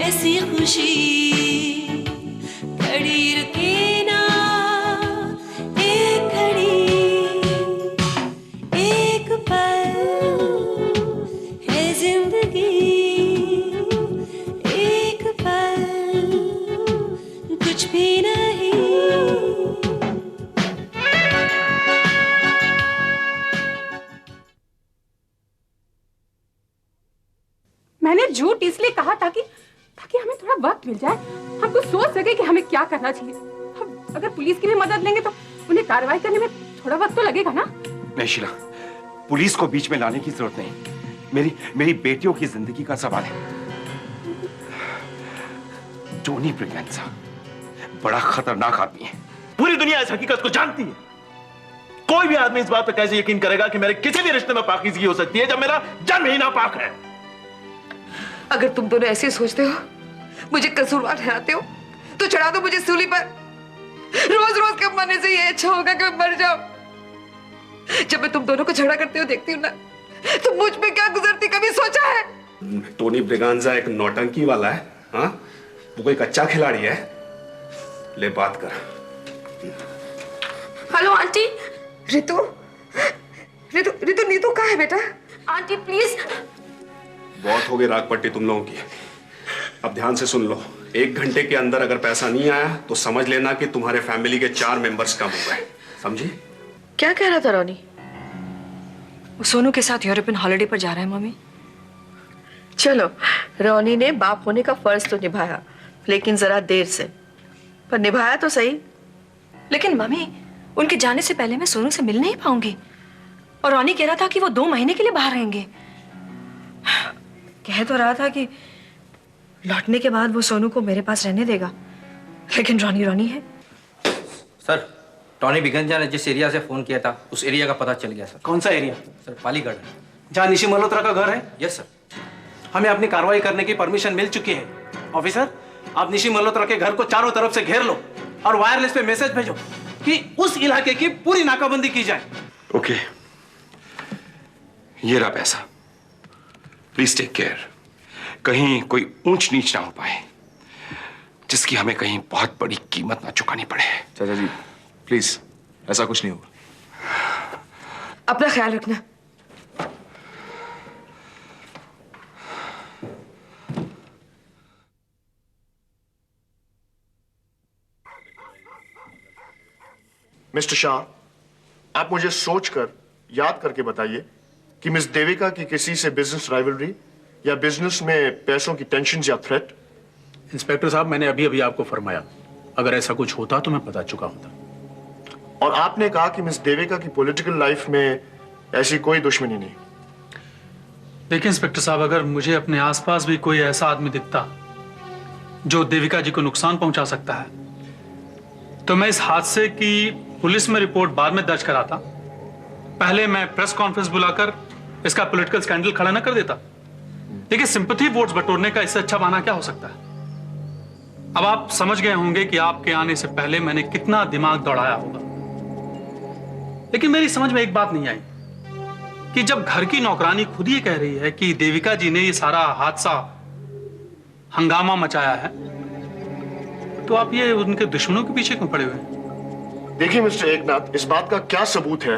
कैसी खुशी खड़ी रुके ना एक घड़ी एक पल है जिंदगी एक पल कुछ भी नहीं। मैंने झूठ इसलिए कहा ताकि हमें थोड़ा वक्त मिल जाए, हम कुछ सोच सके कि हमें क्या करना चाहिए। हम अगर पुलिस की भी मदद लेंगे तो उन्हें कार्रवाई करने में थोड़ा वक्त तो लगेगा ना। नहीं शीला, पुलिस को बीच में लाने की जरूरत नहीं। मेरी बेटियों की जिंदगी का सवाल है। टोनी ब्रिगेंजा बड़ा खतरनाक आदमी है। पूरी दुनिया इस हकीकत को जानती है। कोई भी आदमी इस बात पर कैसे यकीन करेगा कि मेरे किसी भी रिश्ते में पाकीज़गी हो सकती है जब मेरा जन्म ही नापाक है। अगर तुम दोनों ऐसे सोचते हो, मुझे कसूरवार ठहराते हो, तो चढ़ा दो मुझे सूली पर। रोज रोज के मरने से ये अच्छा होगा कि मैं मर जाऊं। जब मैं तुम दोनों को झगड़ा करते हुए देखती हूँ ना, तो मुझ पे क्या गुजरती कभी सोचा है? टोनी ब्रिगांजा एक नौटंकी वाला है, हाँ? वो कोई कच्चा खिलाड़ी है। ले बात कर। Hello aunty. रितु, रितु, रितु, नीतू कहाँ है बेटा? Aunty please. बहुत हो गई राग पट्टी तुम लोगों की। अब ध्यान से सुन लो, 1 घंटे के अंदर अगर पैसा नहीं आया तो समझ लेना कि तुम्हारे फैमिली के 4 मेंबर्स कम हो गए। समझी? क्या कह रहा था रोनी? वो सोनू के साथ यूरोपियन हॉलिडे पर जा रहा है मम्मी। चलो, रोनी ने बाप होने का फर्ज तो निभाया, लेकिन जरा देर से, पर निभाया तो सही। लेकिन मम्मी, उनके जाने से पहले मैं सोनू से मिल नहीं पाऊंगी। और रोनी कह रहा था कि वो 2 महीने के लिए बाहर रहेंगे। कह तो रहा था कि लौटने के बाद वो सोनू को मेरे पास रहने देगा, लेकिन रोनी रोनी है। सर, टोनी ब्रिगेंजा ने जिस एरिया से फोन किया था उस एरिया का पता चल गया सर। कौन सा एरिया? सर, पालीगढ़, जहाँ निशी मल्होत्रा का घर है। Yes sir. हमें अपनी कार्रवाई करने की परमिशन मिल चुकी है। ऑफिसर, आप निशी मल्होत्रा के घर को चारों तरफ से घेर लो और वायरलेस पे मैसेज भेजो कि उस इलाके की पूरी नाकाबंदी की जाए। ओके, ये रहा पैसा। प्लीज टेक केयर, कहीं कोई ऊंच नीच ना हो पाए जिसकी हमें कहीं बहुत बड़ी कीमत ना चुकानी पड़े। चाचा जी प्लीज, ऐसा कुछ नहीं होगा। अपना ख्याल रखना। मिस्टर शाह, आप मुझे सोचकर याद करके बताइए कि मिस देविका की किसी से बिजनेस राइवलरी या बिजनेस में पैसों की टेंशन या थ्रेट? इंस्पेक्टर साहब, मैंने अभी अभी आपको फरमाया, अगर ऐसा कुछ होता तो मैं बता चुका होता। और आपने कहा कि मिस देविका की पॉलिटिकल लाइफ में ऐसी कोई दुश्मनी नहीं। देखिए इंस्पेक्टर साहब, अगर मुझे अपने आसपास भी कोई ऐसा आदमी दिखता जो देविका जी को नुकसान पहुंचा सकता है तो मैं इस हादसे की पुलिस में रिपोर्ट बाद में दर्ज कराता। पहले मैं प्रेस कॉन्फ्रेंस बुलाकर इसका पॉलिटिकल स्कैंडल खड़ा न कर देता। देखिए, सिंपैथी वोट्स बटोरने का इससे अच्छा बहाना क्या हो सकता है? अब आप समझ गए होंगे कि आपके आने से पहले मैंने कितना दिमाग दौड़ाया होगा। लेकिन मेरी समझ में एक बात नहीं आई कि जब घर की नौकरानी खुद ही कह रही है कि देविका जी ने ये सारा हादसा हंगामा मचाया है, तो आप ये उनके दुश्मनों के पीछे क्यों पड़े हुए हैं? देखिए मिस्टर एकनाथ, इस बात का क्या सबूत है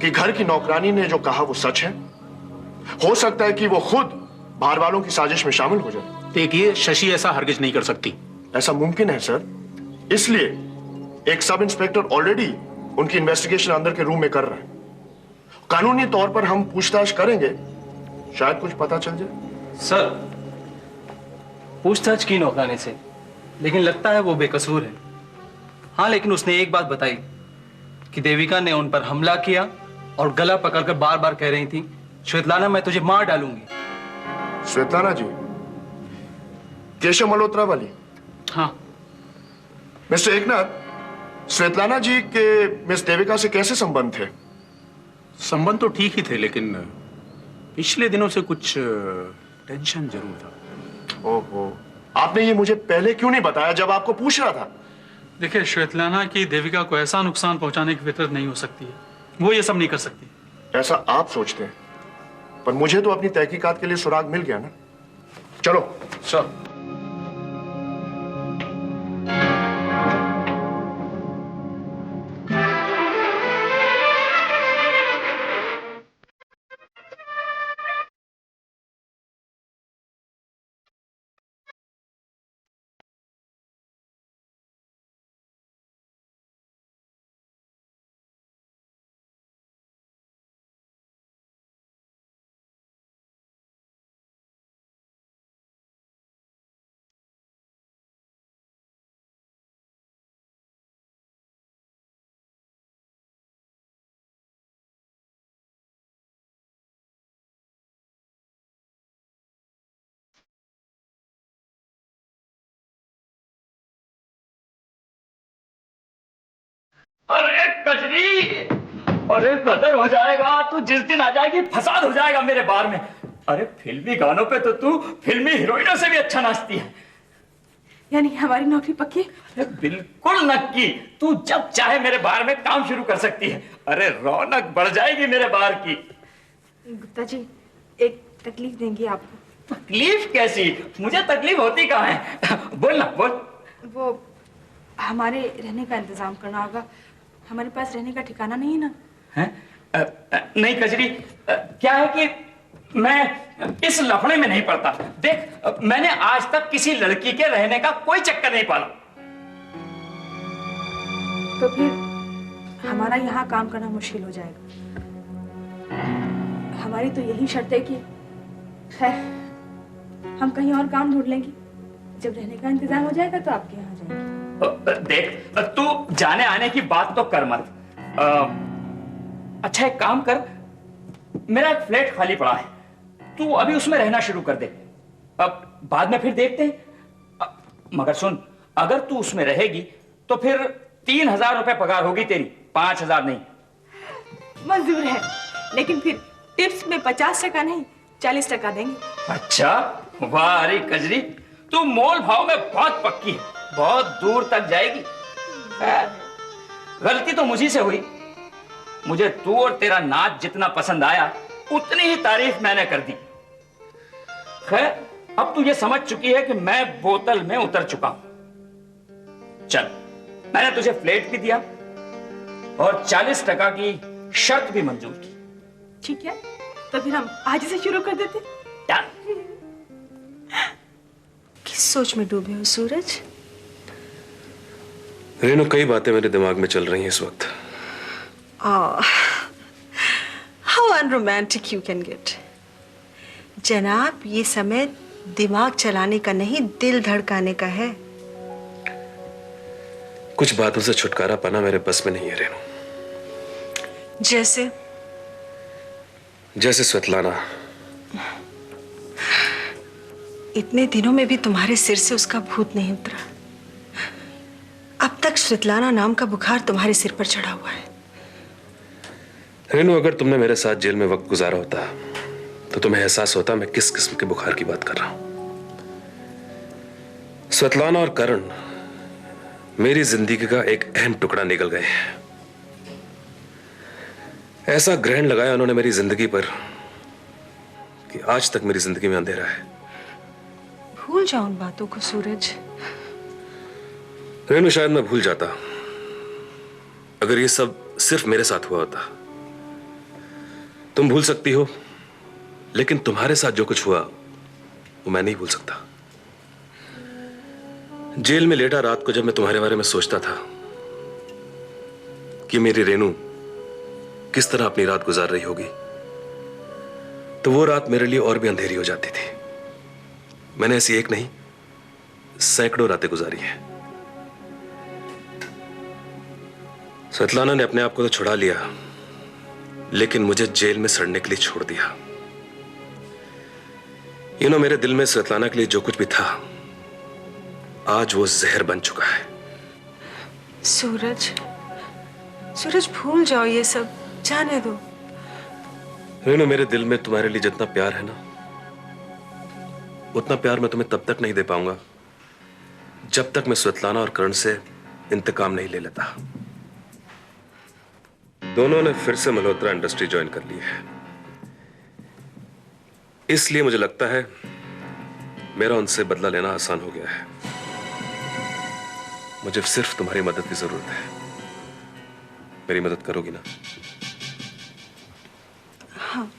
कि घर की नौकरानी ने जो कहा वो सच है? हो सकता है कि वो खुद बाहर वालों की साजिश में शामिल हो जाए। देखिए, शशि ऐसा हरगिज नहीं कर सकती। ऐसा मुमकिन है सर, इसलिए एक सब इंस्पेक्टर ऑलरेडी उनकी इन्वेस्टिगेशन अंदर के रूम में कर रहा है। कानूनी तौर पर हम पूछताछ करेंगे, शायद कुछ पता चल जाए। सर, पूछताछ की नौकरानी से, लेकिन लगता है वो बेकसूर है। हाँ, लेकिन उसने एक बात बताई कि देविका ने उन पर हमला किया और गला पकड़कर बार बार कह रही थी, श्वेतलाना मैं तुझे मार डालूंगी। श्वेतलाना जी, केशव मल्होत्रा वाली? हाँ। मिस्टर एकनाथ, श्वेतलाना जी के मिस देविका से कैसे संबंध थे? संबंध तो ठीक ही थे, लेकिन पिछले दिनों से कुछ टेंशन जरूर था। ओहो, आपने ये मुझे पहले क्यों नहीं बताया जब आपको पूछ रहा था? देखिए, श्वेतलाना की देविका को ऐसा नुकसान पहुंचाने की फितरत नहीं हो सकती है। वो ये सब नहीं कर सकती। ऐसा आप सोचते हैं, पर मुझे तो अपनी तहकीकात के लिए सुराग मिल गया ना। चलो सर। अरे कजरी, अरे कदर हो जाएगा तो जिस दिन आ जाएगी फसाद हो जाएगा मेरे बार में। अरे फिल्मी गानों पे तो तू फिल्मी हीरोइनों से भी अच्छा नाचती है। यानी हमारी नौकरी पक्की? अरे बिल्कुल नक्की, तू जब चाहे मेरे बार में काम शुरू कर सकती है। अरे रौनक बढ़ जाएगी मेरे बार की। गुप्ता जी, एक तकलीफ देंगी आपको। तकलीफ कैसी? मुझे तकलीफ होती कहाँ है? बोल ना, बोल। वो हमारे रहने का इंतजाम करना होगा। हमारे पास रहने का ठिकाना नहीं है ना। है? नहीं कजरी, क्या है कि मैं इस लफड़े में नहीं पड़ता। देख, मैंने आज तक किसी लड़की के रहने का कोई चक्कर नहीं पाला। तो फिर हमारा यहाँ काम करना मुश्किल हो जाएगा। हमारी तो यही शर्त है कि खैर हम कहीं और काम ढूंढ लेंगे। जब रहने का इंतजाम हो जाएगा तो आपके यहाँ जाएंगे। देख, तू जाने आने की बात तो कर मत। अच्छा एक काम कर, मेरा एक फ्लैट खाली पड़ा है, तू अभी उसमें रहना शुरू कर दे। अब बाद में फिर देखते हैं। मगर सुन, अगर तू उसमें रहेगी तो फिर 3,000 रुपए पगार होगी तेरी, 5,000 नहीं। मंजूर है, लेकिन फिर टिप्स में 50% नहीं 40% देंगे। अच्छा, वाह अरे कजरी, तू मोल भाव में बहुत पक्की है, बहुत दूर तक जाएगी। गलती तो मुझी से हुई। मुझे तू और तेरा नाच जितना पसंद आया उतनी ही तारीफ मैंने कर दी। खैर, अब तू ये समझ चुकी है कि मैं बोतल में उतर चुका हूं। चल, मैंने तुझे फ्लैट भी दिया और 40% की शर्त भी मंजूर की। ठीक है, तो फिर हम आज से शुरू कर देते। किस सोच में डूबे हो सूरज? रेनू, कई बातें मेरे दिमाग में चल रही हैं इस वक्त। How unromantic you can get. जनाब, ये समय दिमाग चलाने का नहीं, दिल धड़काने का है। कुछ बातों से छुटकारा पाना मेरे बस में नहीं है रेनू। जैसे? जैसे स्वेतलाना। इतने दिनों में भी तुम्हारे सिर से उसका भूत नहीं उतरा। अब तक स्वेतलाना नाम का बुखार तुम्हारे सिर पर चढ़ा हुआ है। रेनू, अगर तुमने मेरे साथ जेल में वक्त गुजारा होता तो तुम्हें एहसास होता मैं किस किस्म के बुखार की बात कर रहा हूं। स्वेतलाना और करण मेरी जिंदगी का एक अहम टुकड़ा निकल गए हैं। ऐसा ग्रहण लगाया उन्होंने मेरी जिंदगी पर कि आज तक मेरी जिंदगी में अंधेरा है। भूल जाओ उन बातों को सूरज। रेनू, शायद मैं भूल जाता अगर ये सब सिर्फ मेरे साथ हुआ होता। तुम भूल सकती हो, लेकिन तुम्हारे साथ जो कुछ हुआ वो मैं नहीं भूल सकता। जेल में लेटा रात को जब मैं तुम्हारे बारे में सोचता था कि मेरी रेनू किस तरह अपनी रात गुजार रही होगी, तो वो रात मेरे लिए और भी अंधेरी हो जाती थी। मैंने ऐसी एक नहीं, सैकड़ों रातें गुजारी हैं। स्वेतलाना ने अपने आप को तो छुड़ा लिया, लेकिन मुझे जेल में सड़ने के लिए छोड़ दिया। मेरे दिल में स्वेतलाना के लिए जो कुछ भी था, आज वो जहर बन चुका है। सूरज, सूरज भूल जाओ ये सब, जाने दो। रेनू, मेरे दिल में तुम्हारे लिए जितना प्यार है ना, उतना प्यार मैं तुम्हें तब तक नहीं दे पाऊंगा जब तक मैं स्वेतलाना और करण से इंतकाम नहीं ले लेता। दोनों ने फिर से मल्होत्रा इंडस्ट्री ज्वाइन कर ली है, इसलिए मुझे लगता है मेरा उनसे बदला लेना आसान हो गया है। मुझे सिर्फ तुम्हारी मदद की जरूरत है। मेरी मदद करोगी ना? हाँ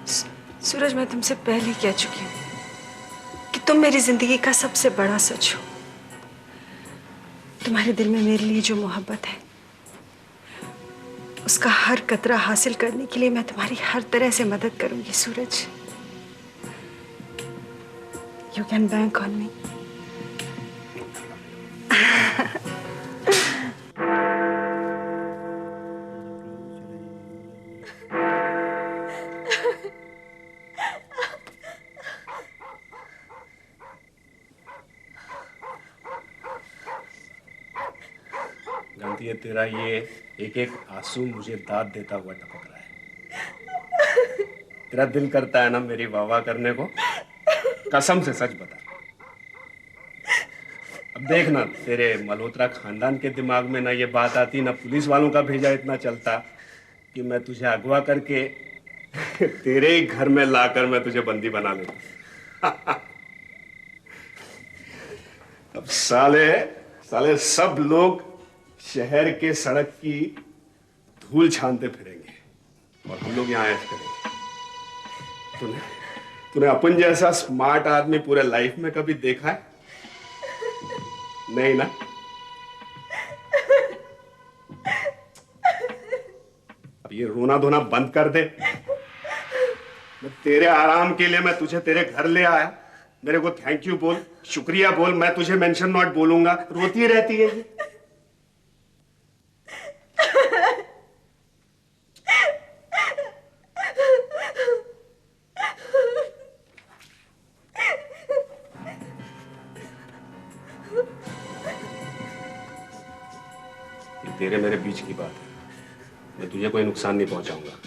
सूरज, मैं तुमसे पहले कह चुकी हूं कि तुम मेरी जिंदगी का सबसे बड़ा सच हो। तुम्हारे दिल में मेरे लिए जो मोहब्बत है, उसका हर कतरा हासिल करने के लिए मैं तुम्हारी हर तरह से मदद करूंगी Suraj. You can bank on me. है तेरा ये एक एक आंसू मुझे दाद देता हुआ टपक रहा है। तेरा दिल करता है ना मेरी वाह करने को? कसम से सच बता। अब देखना, तेरे मल्होत्रा खानदान के दिमाग में ना ये बात आती, ना पुलिस वालों का भेजा इतना चलता कि मैं तुझे अगवा करके तेरे ही घर में लाकर मैं तुझे बंदी बना लेता। अब साले सब लोग शहर के सड़क की धूल छानते फिरेंगे और हम लोग यहाँ ऐश करेंगे। तूने अपन जैसा स्मार्ट आदमी पूरे लाइफ में कभी देखा है? नहीं ना? अब ये रोना धोना बंद कर दे। मैं तेरे आराम के लिए मैं तुझे तेरे घर ले आया। मेरे को थैंक यू बोल, शुक्रिया बोल। मैं तुझे मेंशन नॉट बोलूंगा, रोती रहती है ये। ये तेरे मेरे बीच की बात है, मैं तुझे कोई नुकसान नहीं पहुंचाऊंगा।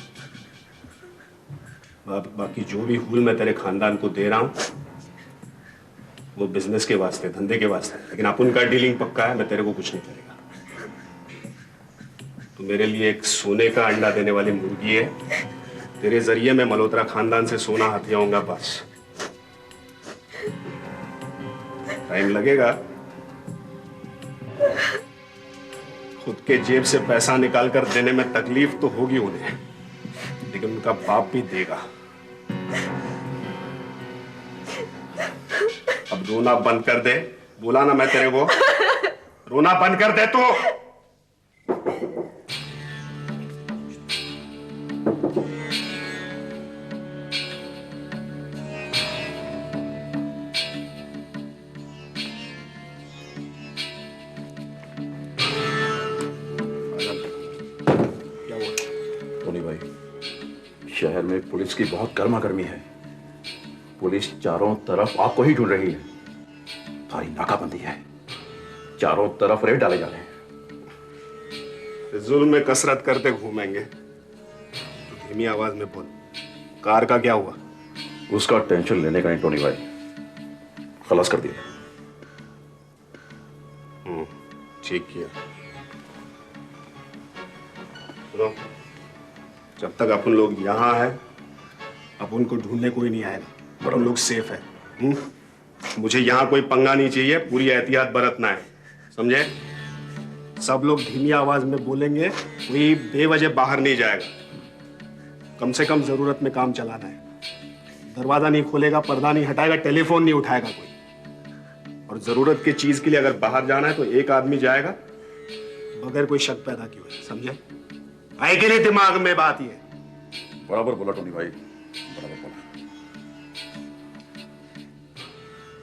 बाकी जो भी हुल मैं तेरे खानदान को दे रहा हूं वो बिजनेस के वास्ते, धंधे के वास्ते, लेकिन अपन का डीलिंग पक्का है। मैं तेरे को कुछ नहीं करेगा। तू मेरे लिए एक सोने का अंडा देने वाली मुर्गी है। तेरे जरिए मैं मल्होत्रा खानदान से सोना हथियाऊंगा। बस टाइम लगेगा। खुद के जेब से पैसा निकाल कर देने में तकलीफ तो होगी उन्हें, लेकिन उनका बाप भी देगा। अब रोना बंद कर दे। बोला ना मैं तेरे को, रोना बंद कर दे तू। टोनी भाई, शहर में पुलिस की बहुत गर्मा गर्मी है। पुलिस चारों तरफ आपको ही ढूंढ रही है। भारी नाकाबंदी है, चारों तरफ रेड डाले जा रहे हैं। जुल्म में कसरत करते घूमेंगे। तो धीमी आवाज में बोल, कार का क्या हुआ? उसका टेंशन लेने का नहीं टोनी भाई, खलास कर दिया। ठीक किया। सुनो, जब तक अपन लोग यहाँ हैं, अपन को ढूंढने कोई नहीं आएगा। अपन लोग सेफ है। मुझे यहाँ कोई पंगा नहीं चाहिए। पूरी एहतियात बरतना है, समझे? सब लोग धीमी आवाज में बोलेंगे, कोई बेवजह बाहर नहीं जाएगा। कम से कम जरूरत में काम चलाना है। दरवाजा नहीं खोलेगा, पर्दा नहीं हटाएगा, टेलीफोन नहीं उठाएगा कोई। और जरूरत की चीज के लिए अगर बाहर जाना है तो एक आदमी जाएगा बगैर कोई शक पैदा किए, समझे? आए के लिए दिमाग में बात ही है। बराबर बोला टोनी भाई, बराबर बोला।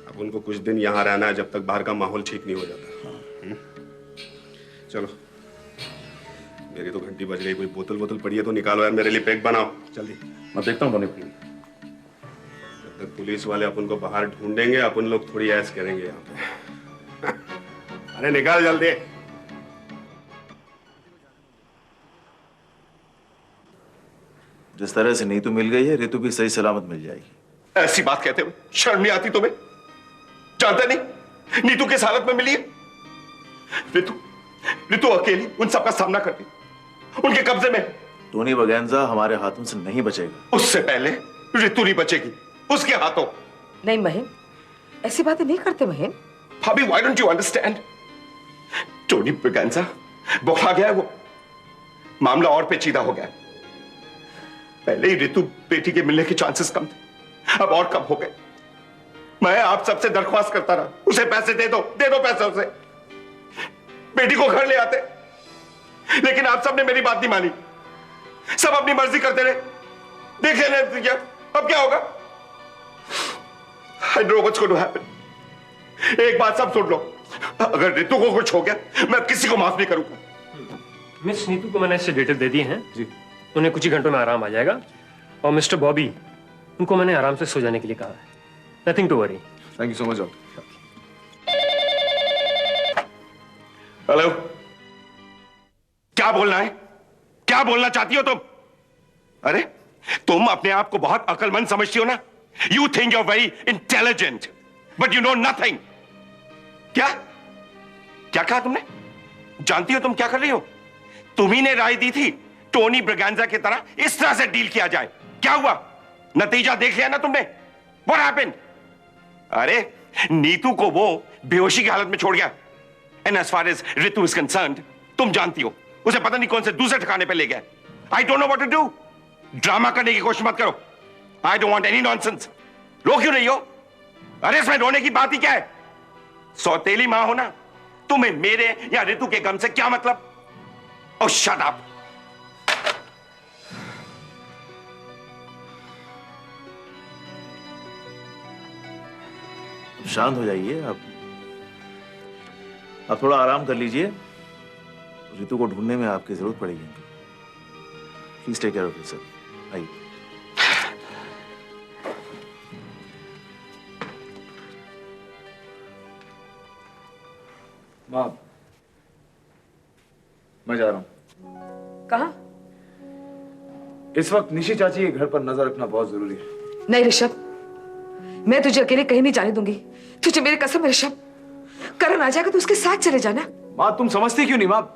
अब उनको कुछ दिन यहाँ रहना है, जब तक बाहर का माहौल ठीक नहीं हो जाता। चलो, मेरी तो घंटी बज गई। कोई बोतल पड़ी है तो निकालो यार, मेरे लिए पैक बनाओ जल्दी। मैं देखता हूँ। जब तक पुलिस वाले अपन को बाहर ढूंढेंगे, अपन लोग थोड़ी ऐश करेंगे यहाँ पे। अरे निकाल जल्दी। जिस तरह से नीतू मिल गई है, ऋतु भी सही सलामत मिल जाएगी। ऐसी बात कहते हो, शर्म नहीं आती तुम्हें? जानते नहीं नीतू किस हालत में मिली है? ऋतु अकेली उन सबका सामना करती, उनके कब्जे में। टोनी वगैंजा हमारे हाथों से नहीं बचेगा। उससे पहले ऋतु नहीं बचेगी, उसके हाथों। नहीं महीन, ऐसी बातें नहीं करते महीन। भाभी, why don't you understand? Tony वगैंजा बौखला गया है वो, मामला और पेचीदा हो गया। पहले ही ऋतु बेटी के मिलने के चांसेस कम थे, अब और कम हो गए। मैं आप सबसे दरख्वास्त करता रहा, उसे पैसे दे दो पैसे उसे, बेटी को घर ले आते, लेकिन आप सबने मेरी बात नहीं मानी। सब अपनी मर्जी करते रहे। देख लेने दिया, अब क्या होगा? I know what's going to happen. एक बात सब सुन लो, अगर ऋतु को कुछ हो गया मैं किसी को माफ नहीं करूंगा। मिस नीतू को मैंने इससे डिटेल दे दी हैं जी, उन्हें कुछ ही घंटों में आराम आ जाएगा। और मिस्टर बॉबी, उनको मैंने आराम से सो जाने के लिए कहा है। Nothing to worry. Thank you so much. Hello, क्या बोलना है? क्या बोलना चाहती हो तुम? अरे तुम अपने आप को बहुत अक्लमंद समझती हो ना? You think you are very intelligent but you know nothing. क्या क्या कहा तुमने? जानती हो तुम क्या कर रही हो? तुम्ही ने राय दी थी टोनी ब्रिगेंजा की तरह इस तरह से डील किया जाए। क्या हुआ? नतीजा देख लिया ना तुमने? What happened? अरे नीतू को वो बेहोशी की हालत में छोड़ गया। And as far as Ritu is concerned, तुम जानती हो उसे पता नहीं कौन से दूसरे ठिकाने पे ले गया। I don't know what to do. Drama करने की कोशिश मत करो। I don't want any nonsense. रो क्यों नहीं हो? अरे इसमें रोने की बात ही क्या है? सौतेली मां हो ना, तुम्हें मेरे या रितु के गम से क्या मतलब? Oh, shut up. शांत हो जाइए आप थोड़ा आराम कर लीजिए। रितु को ढूंढने में आपकी जरूरत पड़ेगी। Please take care of yourself. आइए। माँ, मैं जा रहा हूँ। कहाँ? इस वक्त निशी चाची के घर पर नजर रखना बहुत जरूरी है। नहीं ऋषभ, मैं तुझे अकेले कहीं नहीं जाने दूंगी। तुझे मेरी कसम है ऋषभ, करण आ जाएगा तो उसके साथ चले जाना। माँ तुम समझती क्यों नहीं? माँ